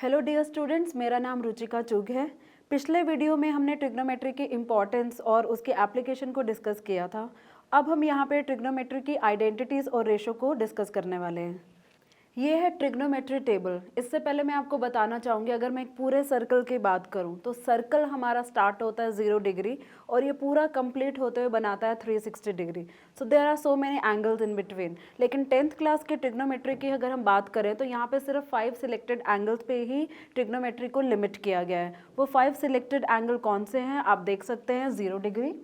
Hello dear students, मेरा नाम रुचिका चुग है। पिछले वीडियो में हमने ट्रिग्नोमेट्री की इम्पॉर्टेंस और उसके एप्लीकेशन को डिस्कस किया था। अब हम यहाँ पे ट्रिग्नोमेट्री की आइडेंटिटीज़ और रेशो को डिस्कस करने वाले हैं। ये है ट्रिग्नोमेट्री टेबल। इससे पहले मैं आपको बताना चाहूँगी, अगर मैं एक पूरे सर्कल की बात करूँ तो सर्कल हमारा स्टार्ट होता है 0 डिग्री और ये पूरा कंप्लीट होते हुए बनाता है 360 degree. So there are so many angles in between. लेकिन 10th क्लास के ट्रिग्नोमेट्री की अगर हम बात करें तो यहाँ पे सिर्फ 5 सिलेक्टेड एंगल्स पे ही ट्रिग्नोमेट्री को लिमिट किया गया है। वो 5 सिलेक्टेड एंगल कौन से हैं आप देख सकते हैं, 0 degree,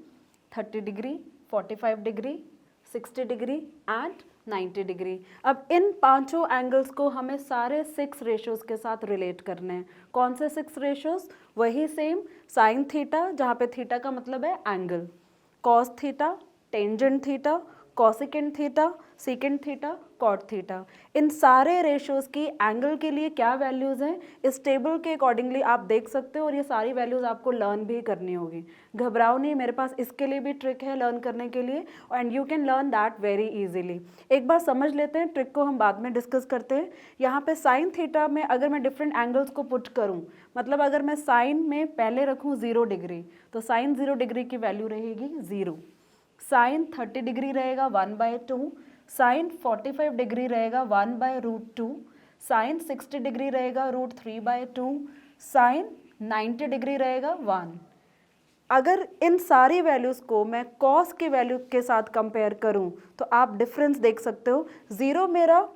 30 degree, 45 degree, 60 degree and 90 degree. अब इन पांचों एंगल्स को हमें सारे 6 रेशोज़ के साथ रिलेट करने हैं। कौन से 6 रेशोज़? वही सेम साइन थीटा, जहाँ पे थीटा का मतलब है angle, cos theta, tangent theta, cosecant theta, secant theta, cot theta. इन सारे रेशोज़ की एंगल के लिए क्या वैल्यूज़ हैं इस टेबल के अकॉर्डिंगली आप देख सकते हो, और ये सारी वैल्यूज़ आपको लर्न भी करनी होगी। घबराओ नहीं, मेरे पास इसके लिए भी ट्रिक है लर्न करने के लिए, and you can learn that very easily. एक बार समझ लेते हैं, ट्रिक को हम बाद में डिस्कस करते हैं। यहाँ पे साइन थीटा में अगर मैं डिफरेंट एंगल्स को पुट करूँ, मतलब अगर मैं साइन में पहले रखूँ 0 डिग्री, तो साइन 0 डिग्री की वैल्यू रहेगी 0। साइन 30 डिग्री रहेगा 1/2, साइन 45 डिग्री रहेगा 1/√2, साइन 60 डिग्री रहेगा √3/2, साइन 90 डिग्री रहेगा 1। अगर इन सारी वैल्यूज़ को मैं कॉस की वैल्यू के साथ कंपेयर करूं तो आप डिफरेंस देख सकते हो। 0 मेरा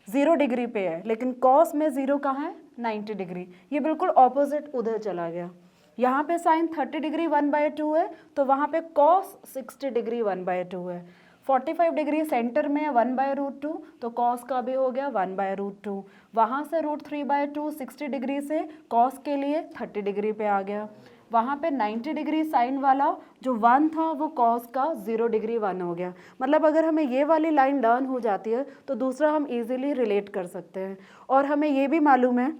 0 डिग्री पे है, लेकिन कॉस में 0 कहाँ है? 90 डिग्री। ये बिल्कुल ऑपोजिट उधर चला गया। यहाँ पे साइन 30 डिग्री 1/2 है, तो वहाँ पे कॉस 60 डिग्री 1/2 है। 45 डिग्री सेंटर में है 1/√2, तो कॉस का भी हो गया 1/√2। वहाँ से √3/2 60 डिग्री से कॉस के लिए 30 डिग्री पे आ गया। वहाँ पे 90 डिग्री साइन वाला जो 1 था वो कॉस का 0 डिग्री 1 हो गया। मतलब अगर हमें ये वाली लाइन लर्न हो जाती है तो दूसरा हम इजीली रिलेट कर सकते हैं। और हमें ये भी मालूम है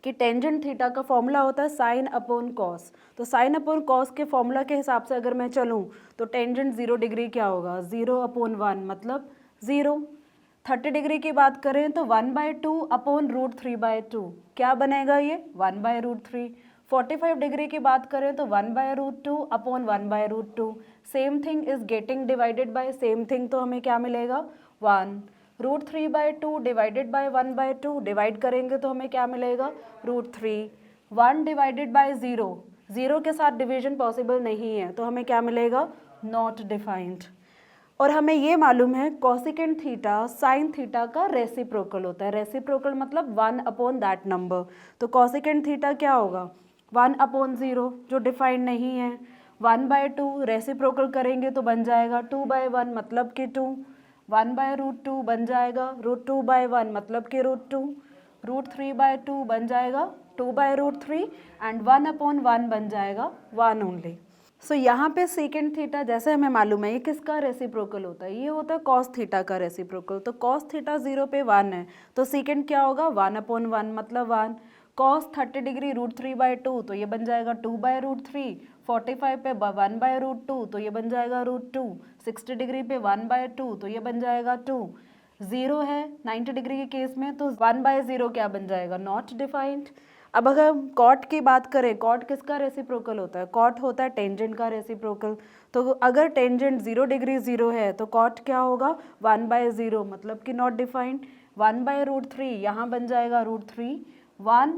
कि टेंजेंट थीटा का फॉर्मूला होता है साइन अपॉन कॉस। तो साइन अपॉन कॉस के फॉर्मूला के हिसाब से अगर मैं चलूँ तो टेंजेंट 0 डिग्री क्या होगा? 0/1 मतलब 0। 30 डिग्री की बात करें तो 1/2 अपॉन √3/2 क्या बनेगा? ये 1/√3। 45 डिग्री की बात करें तो 1/√2 upon 1/√2। Same thing is getting divided by same thing, तो हमें क्या मिलेगा? 1। √3/2 डिवाइडेड बाय 1/2 डिवाइड करेंगे तो हमें क्या मिलेगा? √3। 1 डिवाइडेड बाय 0, 0 के साथ डिवीजन पॉसिबल नहीं है, तो हमें क्या मिलेगा? Not defined. और हमें ये मालूम है कॉसिकेंट थीटा साइन थीटा का रेसिप्रोकल होता है। रेसिप्रोकल मतलब 1 अपॉन दैट नंबर। तो कॉसिकेंट थीटा क्या होगा? 1/0 जो डिफाइंड नहीं है। 1/2 रेसिप्रोकल करेंगे तो बन जाएगा 2/1 मतलब कि 2। 1/√2 बन जाएगा √2/1 मतलब कि √2। √3/2 बन जाएगा 2/√3 एंड 1/1 बन जाएगा 1 ओनली। सो यहाँ पे सेकेंड थीटा जैसे हमें मालूम है ये किसका रेसिप्रोकल होता है? ये होता है कॉस थीटा का रेसिप्रोकल। तो कॉस थीटा 0 पे 1 है, तो सेकेंड क्या होगा? 1/1 मतलब 1। कॉस 30 डिग्री √3/2 तो ये बन जाएगा 2/√3। 45 पे 1/√2 तो ये बन जाएगा √2। 60 डिग्री पे 1/2 तो ये बन जाएगा 2। 0 है 90 डिग्री के केस में, तो 1/0 क्या बन जाएगा? Not defined. अब अगर हम कॉट की बात करें, कॉट किसका रेसिप्रोकल होता है? कॉट होता है टेंजेंट का रेसिप्रोकल। तो अगर टेंजेंट 0 डिग्री 0 है तो कॉट क्या होगा? 1/0 मतलब कि नॉट डिफाइंड। 1/√3 यहाँ बन जाएगा √3। 1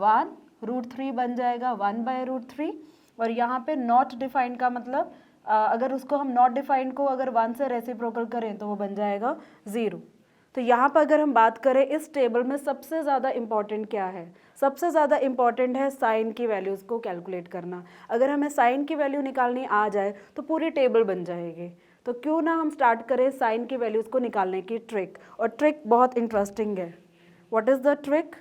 1 √3 बन जाएगा 1/√3। और यहाँ पे नॉट डिफाइंड का मतलब अगर उसको हम नॉट डिफाइंड को अगर 1 से रेसिप्रोकल करें तो वो बन जाएगा 0। तो यहाँ पर अगर हम बात करें इस टेबल में सबसे ज़्यादा इम्पॉर्टेंट क्या है? सबसे ज़्यादा इम्पॉर्टेंट है साइन की वैल्यूज़ को कैलकुलेट करना। अगर हमें साइन की वैल्यू निकालनी आ जाए तो पूरी टेबल बन जाएगी। तो क्यों ना हम स्टार्ट करें साइन की वैल्यूज़ को निकालने की ट्रिक। और ट्रिक बहुत इंटरेस्टिंग है। What is the trick?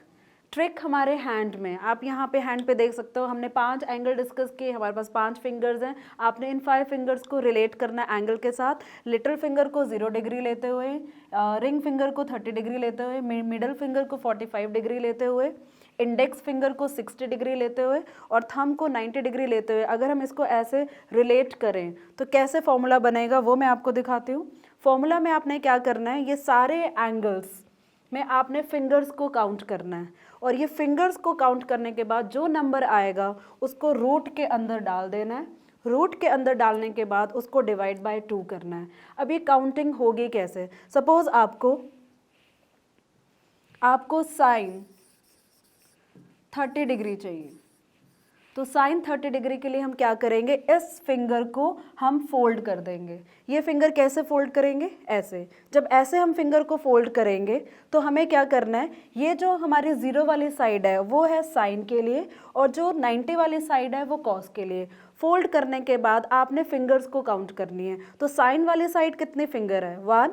Trick हमारे हैंड में, आप यहाँ पे हैंड पे देख सकते हो। हमने 5 एंगल डिस्कस किए, हमारे पास 5 फिंगर्स हैं। आपने इन 5 फिंगर्स को रिलेट करना है एंगल के साथ। लिटिल फिंगर को 0 डिग्री लेते हुए, रिंग फिंगर को 30 डिग्री लेते हुए, मिडल फिंगर को 45 डिग्री लेते हुए, इंडेक्स फिंगर को 60 डिग्री लेते हुए और थंब को 90 डिग्री लेते हुए। अगर हम इसको ऐसे रिलेट करें तो कैसे फॉर्मूला बनेगा वो मैं आपको दिखाती हूँ। फॉर्मूला में आपने क्या करना है, ये सारे एंगल्स में आपने फिंगर्स को काउंट करना है, और ये फिंगर्स को काउंट करने के बाद जो नंबर आएगा उसको रूट के अंदर डाल देना है। रूट के अंदर डालने के बाद उसको डिवाइड बाय 2 करना है। अब ये काउंटिंग होगी कैसे? सपोज आपको साइन 30 डिग्री चाहिए, तो साइन 30 डिग्री के लिए हम क्या करेंगे, इस फिंगर को हम फोल्ड कर देंगे। ये फिंगर कैसे फोल्ड करेंगे? ऐसे। जब ऐसे हम फिंगर को फोल्ड करेंगे तो हमें क्या करना है, ये जो हमारी 0 वाली साइड है वो है साइन के लिए, और जो 90 वाली साइड है वो कॉस के लिए। फोल्ड करने के बाद आपने फिंगर्स को काउंट करनी है। तो साइन वाली साइड कितने फिंगर है? 1,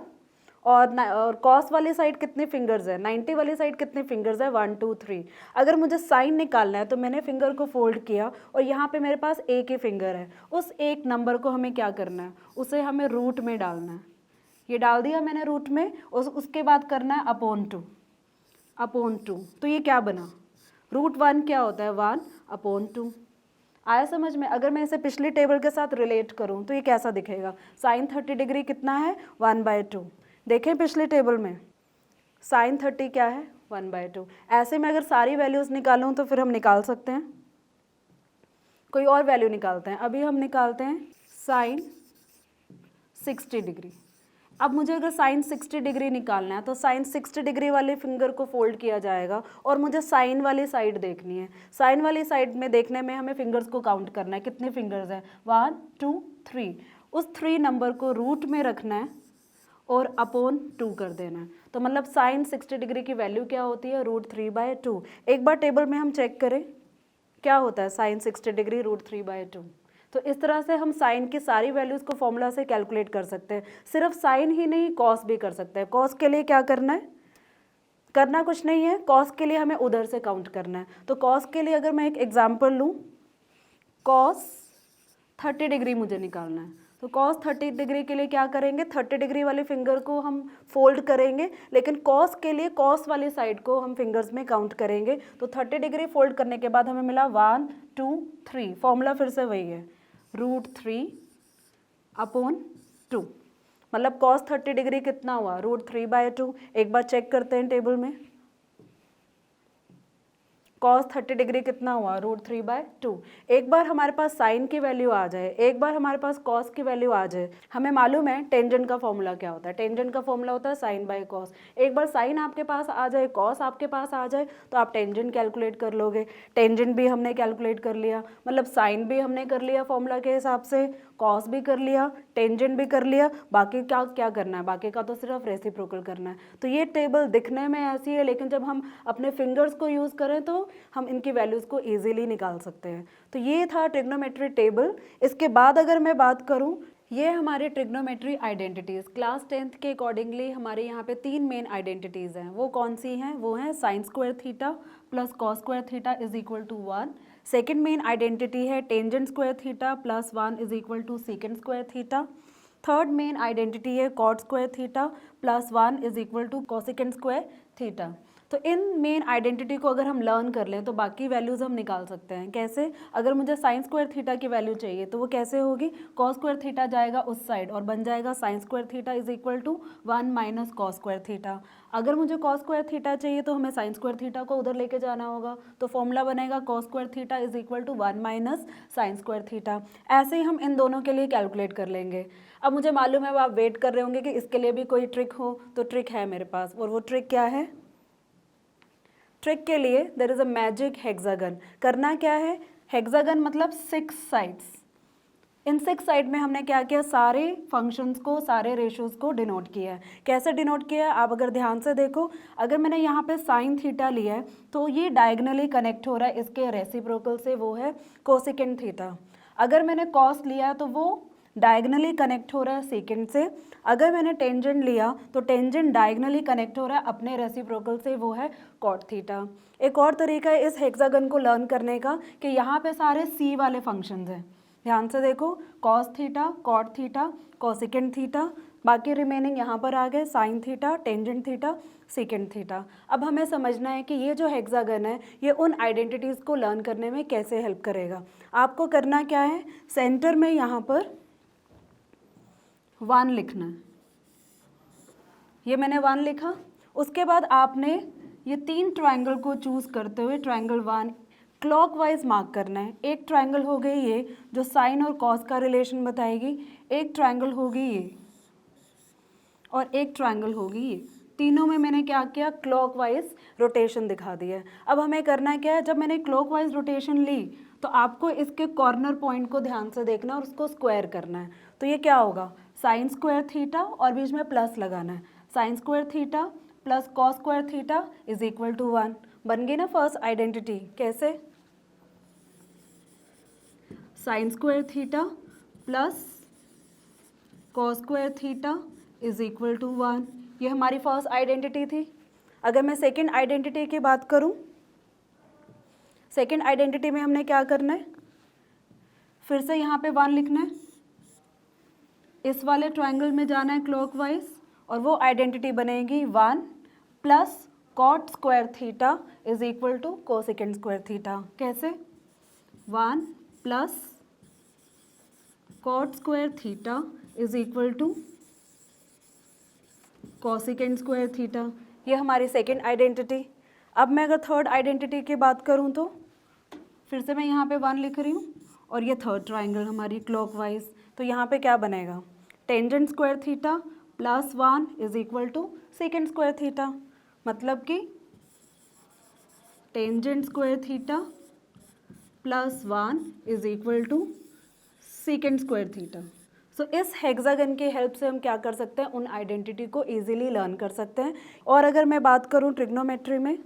और कॉस वाली साइड कितने फिंगर्स है? 90 वाली साइड कितने फिंगर्स है? 1 2 3। अगर मुझे साइन निकालना है तो मैंने फिंगर को फोल्ड किया और यहाँ पे मेरे पास एक ही फिंगर है। उस एक नंबर को हमें क्या करना है, उसे हमें रूट में डालना है। ये डाल दिया मैंने रूट में, उसके बाद करना है अपॉन टू। तो ये क्या बना, √1 क्या होता है? 1/2। आया समझ में? अगर मैं इसे पिछली टेबल के साथ रिलेट करूँ तो ये कैसा दिखेगा? साइन 30 डिग्री कितना है? 1/2। देखें पिछली टेबल में साइन 30 क्या है? 1/2। ऐसे में अगर सारी वैल्यूज़ निकालूं तो फिर हम निकाल सकते हैं, कोई और वैल्यू निकालते हैं। अभी हम निकालते हैं साइन 60 डिग्री। अब मुझे अगर साइन 60 डिग्री निकालना है तो साइन 60 डिग्री वाले फिंगर को फोल्ड किया जाएगा और मुझे साइन वाली साइड देखनी है। साइन वाली साइड में देखने में हमें फिंगर्स को काउंट करना है, कितने फिंगर्स हैं? 1 2 3। उस 3 नंबर को रूट में रखना है और अपॉन 2 कर देना है। तो मतलब साइन 60 डिग्री की वैल्यू क्या होती है? √3/2। एक बार टेबल में हम चेक करें क्या होता है साइन 60 डिग्री √3/2। तो इस तरह से हम साइन की सारी वैल्यूज़ को फॉर्मूला से कैलकुलेट कर सकते हैं। सिर्फ साइन ही नहीं, कॉस भी कर सकते हैं। कॉस के लिए क्या करना है? करना कुछ नहीं है, कॉस के लिए हमें उधर से काउंट करना है। तो कॉस के लिए अगर मैं एक एग्जाम्पल लूँ, कॉस 30 डिग्री मुझे निकालना है, तो कॉस 30 डिग्री के लिए क्या करेंगे, 30 डिग्री वाले फिंगर को हम फोल्ड करेंगे, लेकिन कॉस के लिए कॉस वाली साइड को हम फिंगर्स में काउंट करेंगे। तो 30 डिग्री फोल्ड करने के बाद हमें मिला 1 2 3। फॉर्मूला फिर से वही है, √3/2। मतलब कॉस 30 डिग्री कितना हुआ? √3/2। एक बार चेक करते हैं टेबल में, कॉस 30 डिग्री कितना हुआ? √3/2। एक बार हमारे पास साइन की वैल्यू आ जाए, एक बार हमारे पास कॉस की वैल्यू आ जाए। हमें मालूम है टेंजेंट का फॉर्मूला क्या होता है, टेंजेंट का फॉर्मूला होता है sin/cos। एक बार साइन आपके पास आ जाए, कॉस आपके पास आ जाए, तो आप टेंजेंट कैलकुलेट कर लोगे। टेंजेंट भी हमने कैलकुलेट कर लिया, मतलब साइन भी हमने कर लिया फॉर्मूला के हिसाब से, कॉस भी कर लिया, टेंजेंट भी कर लिया। बाकी क्या क्या करना है? बाकी का तो सिर्फ रेसिप्रोकल करना है। तो ये टेबल दिखने में ऐसी है, लेकिन जब हम अपने फिंगर्स को यूज़ करें तो हम इनकी वैल्यूज़ को ईजिली निकाल सकते हैं। तो ये था ट्रिग्नोमेट्री टेबल। इसके बाद अगर मैं बात करूँ, ये हमारे ट्रिग्नोमेट्री आइडेंटिटीज़ क्लास 10th के अकॉर्डिंगली हमारे यहाँ पे 3 मेन आइडेंटिटीज़ हैं। वो कौन सी हैं? वो हैं sin² theta plus cos² theta is equal to 1। Second main identity है tangent theta plus 1 is equal to secant theta. Third main identity है cot² theta plus 1 is equal to cosecant² theta. तो इन मेन आइडेंटिटी को अगर हम learn कर लें तो बाकी वैल्यूज़ हम निकाल सकते हैं। कैसे? अगर मुझे sin² थीटा की वैल्यू चाहिए तो वो कैसे होगी, cos² थीटा जाएगा उस साइड और बन जाएगा sin² theta is equal to 1 minus cos² theta. अगर मुझे cos² थीटा चाहिए तो हमें sin² थीटा को उधर लेके जाना होगा, तो फॉर्मूला बनेगा cos² theta is equal to 1 minus sin² theta. ऐसे ही हम इन दोनों के लिए कैलकुलेट कर लेंगे। अब मुझे मालूम है आप वेट कर रहे होंगे कि इसके लिए भी कोई ट्रिक हो, तो ट्रिक है मेरे पास, और वो ट्रिक क्या है? ट्रिक के लिए there is a magic hexagon. करना क्या है? हेक्सागन मतलब 6 साइड्स। इन 6 साइड में हमने क्या किया, सारे फंक्शंस को, सारे रेशोज़ को डिनोट किया है। कैसे डिनोट किया है? आप अगर ध्यान से देखो, अगर मैंने यहाँ पे साइन थीटा लिया है तो ये डायगनली कनेक्ट हो रहा है इसके रेसिप्रोकल से, वो है कोसेकेंट थीटा। अगर मैंने कॉस लिया है तो वो डायगनली कनेक्ट हो रहा है सेकेंड से। अगर मैंने टेंजेंट लिया तो टेंजेंट डायगनली कनेक्ट हो रहा है अपने रेसिप्रोकल से, वो है कॉट थीटा। एक और तरीका है इस हेक्सागन को लर्न करने का कि यहाँ पे सारे सी वाले फंक्शंस हैं। ध्यान से देखो, cos theta, cot theta, cosecant theta, बाकी रिमेनिंग यहाँ पर आ गए sine theta, tangent theta, secant theta. अब हमें समझना है कि ये जो हेक्सागन है ये उन आइडेंटिटीज़ को लर्न करने में कैसे हेल्प करेगा। आपको करना क्या है, सेंटर में यहाँ पर 1 लिखना है। ये मैंने 1 लिखा, उसके बाद आपने ये 3 ट्रायंगल को चूज़ करते हुए ट्रायंगल 1 क्लॉकवाइज मार्क करना है। एक ट्रायंगल हो गई ये जो साइन और कॉस का रिलेशन बताएगी, एक ट्रायंगल होगी ये और एक ट्रायंगल होगी ये। तीनों में मैंने क्या किया, क्लॉकवाइज रोटेशन दिखा दिया है। अब हमें करना क्या है, जब मैंने क्लॉकवाइज रोटेशन ली तो आपको इसके कॉर्नर पॉइंट को ध्यान से देखना और उसको स्क्वायर करना है। तो ये क्या होगा, साइन स्क्वायर थीटा और बीच में प्लस लगाना है। Sine square theta plus cos square theta is equal to 1। बन गई ना फर्स्ट आइडेंटिटी। कैसे, sine square theta plus cos square theta is equal to 1। ये हमारी फर्स्ट आइडेंटिटी थी। अगर मैं सेकंड आइडेंटिटी की बात करूं, सेकंड आइडेंटिटी में हमने क्या करना है, फिर से यहाँ पे 1 लिखना है, इस वाले ट्रायंगल में जाना है क्लॉकवाइज और वो आइडेंटिटी बनेगी 1 plus cot square theta is equal to cosecant square theta. कैसे, 1 plus cot square theta is equal to cosecant square theta. ये हमारी सेकंड आइडेंटिटी। अब मैं अगर थर्ड आइडेंटिटी की बात करूँ तो फिर से मैं यहाँ पे 1 लिख रही हूँ और ये थर्ड ट्रायंगल हमारी क्लॉकवाइज। तो यहाँ पे क्या बनेगा, tangent square theta plus 1 is equal to secant square theta. मतलब कि tangent square theta plus 1 is equal to secant square theta. So इस हेक्सागन की हेल्प से हम क्या कर सकते हैं, उन आइडेंटिटी को इजीली लर्न कर सकते हैं। और अगर मैं बात करूं ट्रिग्नोमेट्री में,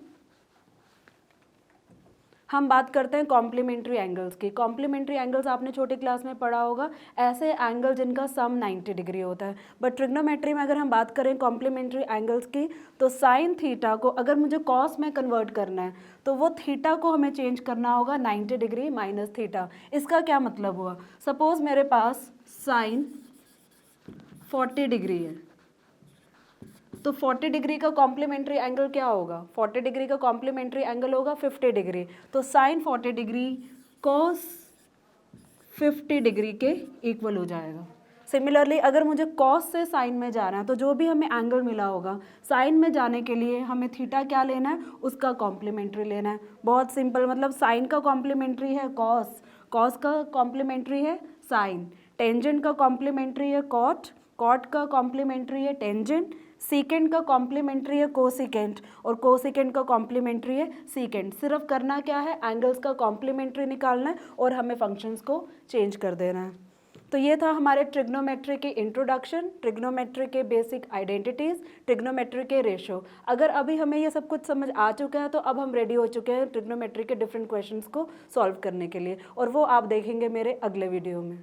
हम बात करते हैं कॉम्प्लीमेंट्री एंगल्स की। कॉम्प्लीमेंट्री एंगल्स आपने छोटी क्लास में पढ़ा होगा, ऐसे एंगल जिनका सम 90 डिग्री होता है। बट ट्रिग्नोमेट्री में अगर हम बात करें कॉम्प्लीमेंट्री एंगल्स की, तो साइन थीटा को अगर मुझे कॉस में कन्वर्ट करना है तो वो थीटा को हमें चेंज करना होगा 90 डिग्री माइनस थीटा। इसका क्या मतलब हुआ, सपोज मेरे पास साइन 40 डिग्री है, तो 40 डिग्री का कॉम्प्लीमेंट्री एंगल क्या होगा, 40 डिग्री का कॉम्प्लीमेंट्री एंगल होगा 50 डिग्री। तो साइन 40 डिग्री कॉस 50 डिग्री के इक्वल हो जाएगा। सिमिलरली अगर मुझे कॉस से साइन में जाना है तो जो भी हमें एंगल मिला होगा साइन में जाने के लिए हमें थीटा क्या लेना है, उसका कॉम्प्लीमेंट्री लेना है। बहुत सिंपल, मतलब साइन का कॉम्प्लीमेंट्री है कॉस, कॉस का कॉम्प्लीमेंट्री है साइन, टेंजेंट का कॉम्प्लीमेंट्री है कॉट, कॉट का कॉम्प्लीमेंट्री है टेंजेंट, सीकेंड का कॉम्प्लीमेंट्री है कोसिकेंट और कोसिकेंट का कॉम्प्लीमेंट्री है सीकेंट। सिर्फ करना क्या है, एंगल्स का कॉम्प्लीमेंट्री निकालना है और हमें फंक्शंस को चेंज कर देना है। तो ये था हमारे ट्रिग्नोमेट्री के इंट्रोडक्शन, ट्रिग्नोमेट्री के बेसिक आइडेंटिटीज़, ट्रिग्नोमेट्री के रेशो। अगर अभी हमें ये सब कुछ समझ आ चुका है तो अब हम रेडी हो चुके हैं ट्रिग्नोमेट्री के डिफरेंट क्वेश्चंस को सॉल्व करने के लिए, और वो आप देखेंगे मेरे अगले वीडियो में।